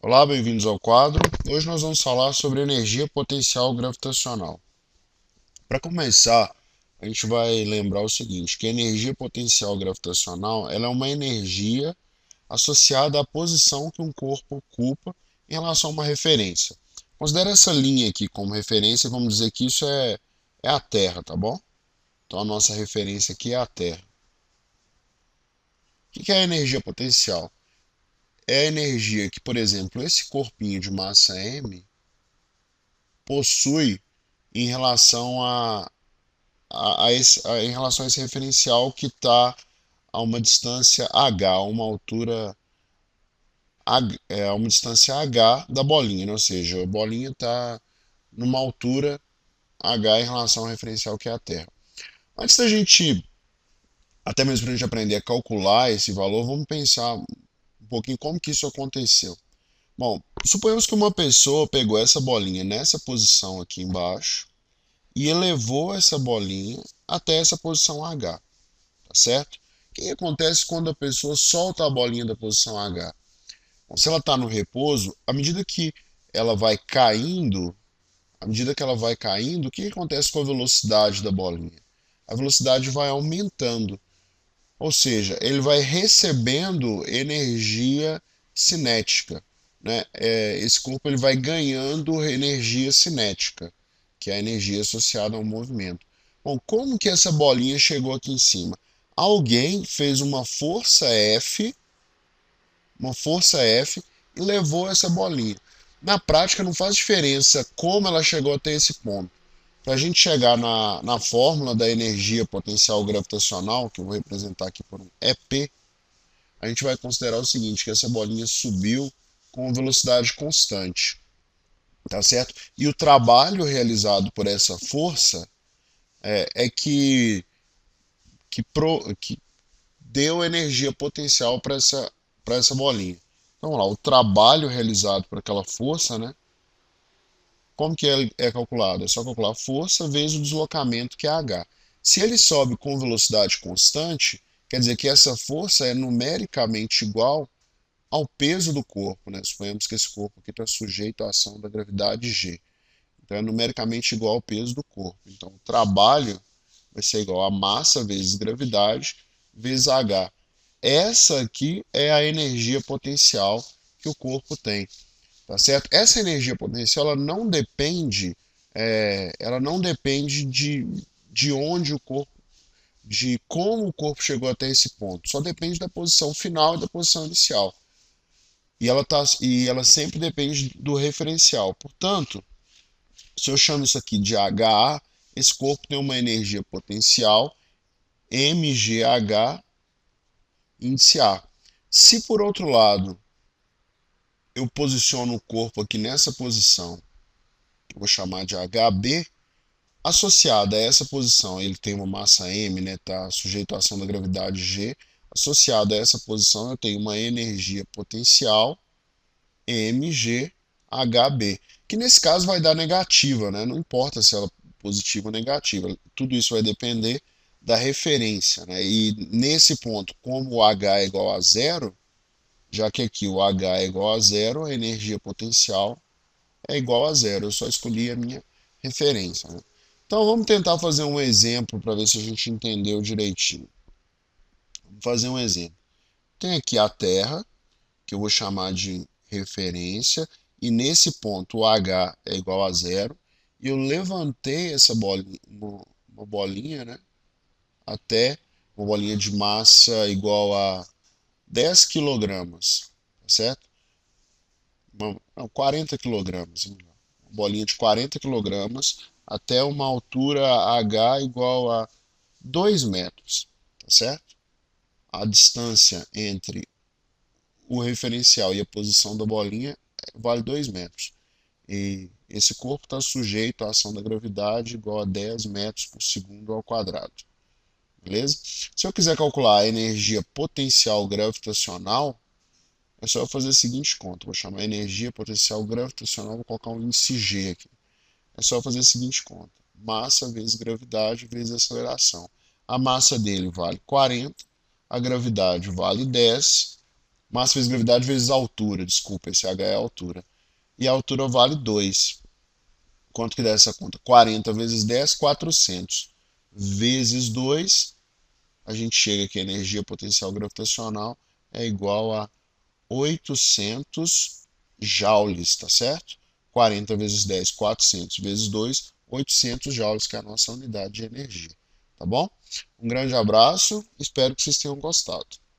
Olá, bem-vindos ao quadro. Hoje nós vamos falar sobre energia potencial gravitacional. Para começar, a gente vai lembrar o seguinte, que a energia potencial gravitacional ela é uma energia associada à posição que um corpo ocupa em relação a uma referência. Considere essa linha aqui como referência e vamos dizer que isso é a Terra, tá bom? Então a nossa referência aqui é a Terra. O que é a energia potencial? É a energia que, por exemplo, esse corpinho de massa m possui em relação em relação a esse referencial que está a uma distância h, a uma altura a uma distância h da bolinha, né? Ou seja, a bolinha está numa altura h em relação ao referencial que é a Terra. Antes da gente, até mesmo para a gente aprender a calcular esse valor, vamos pensar um pouquinho como que isso aconteceu. Bom, suponhamos que uma pessoa pegou essa bolinha nessa posição aqui embaixo e elevou essa bolinha até essa posição H, tá certo? O que acontece quando a pessoa solta a bolinha da posição H? Bom, se ela está no repouso, ela vai caindo, à medida que ela vai caindo, o que acontece com a velocidade da bolinha? A velocidade vai aumentando, ou seja, ele vai recebendo energia cinética, né? Esse corpo ele vai ganhando energia cinética, que é a energia associada ao movimento. Bom, como que essa bolinha chegou aqui em cima? Alguém fez uma força F e levou essa bolinha. Na prática não faz diferença como ela chegou até esse ponto. Para a gente chegar na fórmula da energia potencial gravitacional, que eu vou representar aqui por um EP, a gente vai considerar o seguinte, que essa bolinha subiu com velocidade constante, tá certo? E o trabalho realizado por essa força que deu energia potencial para essa bolinha. Então, vamos lá, o trabalho realizado por aquela força, né? Como que é calculado? É só calcular a força vezes o deslocamento, que é h. Se ele sobe com velocidade constante, quer dizer que essa força é numericamente igual ao peso do corpo, né? Suponhamos que esse corpo aqui está sujeito à ação da gravidade G. Então é numericamente igual ao peso do corpo. Então o trabalho vai ser igual a massa vezes gravidade vezes H. Essa aqui é a energia potencial que o corpo tem, tá certo? Essa energia potencial ela não depende de onde o corpo, de como o corpo chegou até esse ponto. Só depende da posição final e da posição inicial. E ela sempre depende do referencial. Portanto, se eu chamo isso aqui de HA, esse corpo tem uma energia potencial mgh índice A. Se por outro lado eu posiciono o corpo aqui nessa posição, que eu vou chamar de HB, associada a essa posição, ele tem uma massa m, né, tá sujeito à ação da gravidade G, associado a essa posição eu tenho uma energia potencial mghb, que nesse caso vai dar negativa, né? Não importa se ela é positiva ou negativa, tudo isso vai depender da referência, né? E nesse ponto, como o H é igual a zero, já que aqui o H é igual a zero, a energia potencial é igual a zero. Eu só escolhi a minha referência, né? Então vamos tentar fazer um exemplo para ver se a gente entendeu direitinho. Vamos fazer um exemplo. Tem aqui a Terra, que eu vou chamar de referência, e nesse ponto o H é igual a zero, e eu levantei essa bolinha, uma bolinha, né, até uma bolinha de massa igual a 10 quilogramas, tá certo? Não, 40 quilogramas, uma bolinha de 40 quilogramas até uma altura H igual a 2 metros, tá certo? A distância entre o referencial e a posição da bolinha vale 2 metros. E esse corpo está sujeito à ação da gravidade igual a 10 metros por segundo ao quadrado. Beleza? Se eu quiser calcular a energia potencial gravitacional, é só eu fazer a seguinte conta. Vou chamar energia potencial gravitacional, vou colocar um índice G aqui. É só eu fazer a seguinte conta. Massa vezes gravidade vezes aceleração. A massa dele vale 40, a gravidade vale 10, Massa vezes gravidade vezes altura, desculpa, esse H é a altura. E a altura vale 2. Quanto que dá essa conta? 40 vezes 10, 400. Vezes 2, a gente chega que a energia potencial gravitacional é igual a 800 joules, tá certo? 40 vezes 10, 400 vezes 2, 800 joules, que é a nossa unidade de energia, tá bom? Um grande abraço, espero que vocês tenham gostado.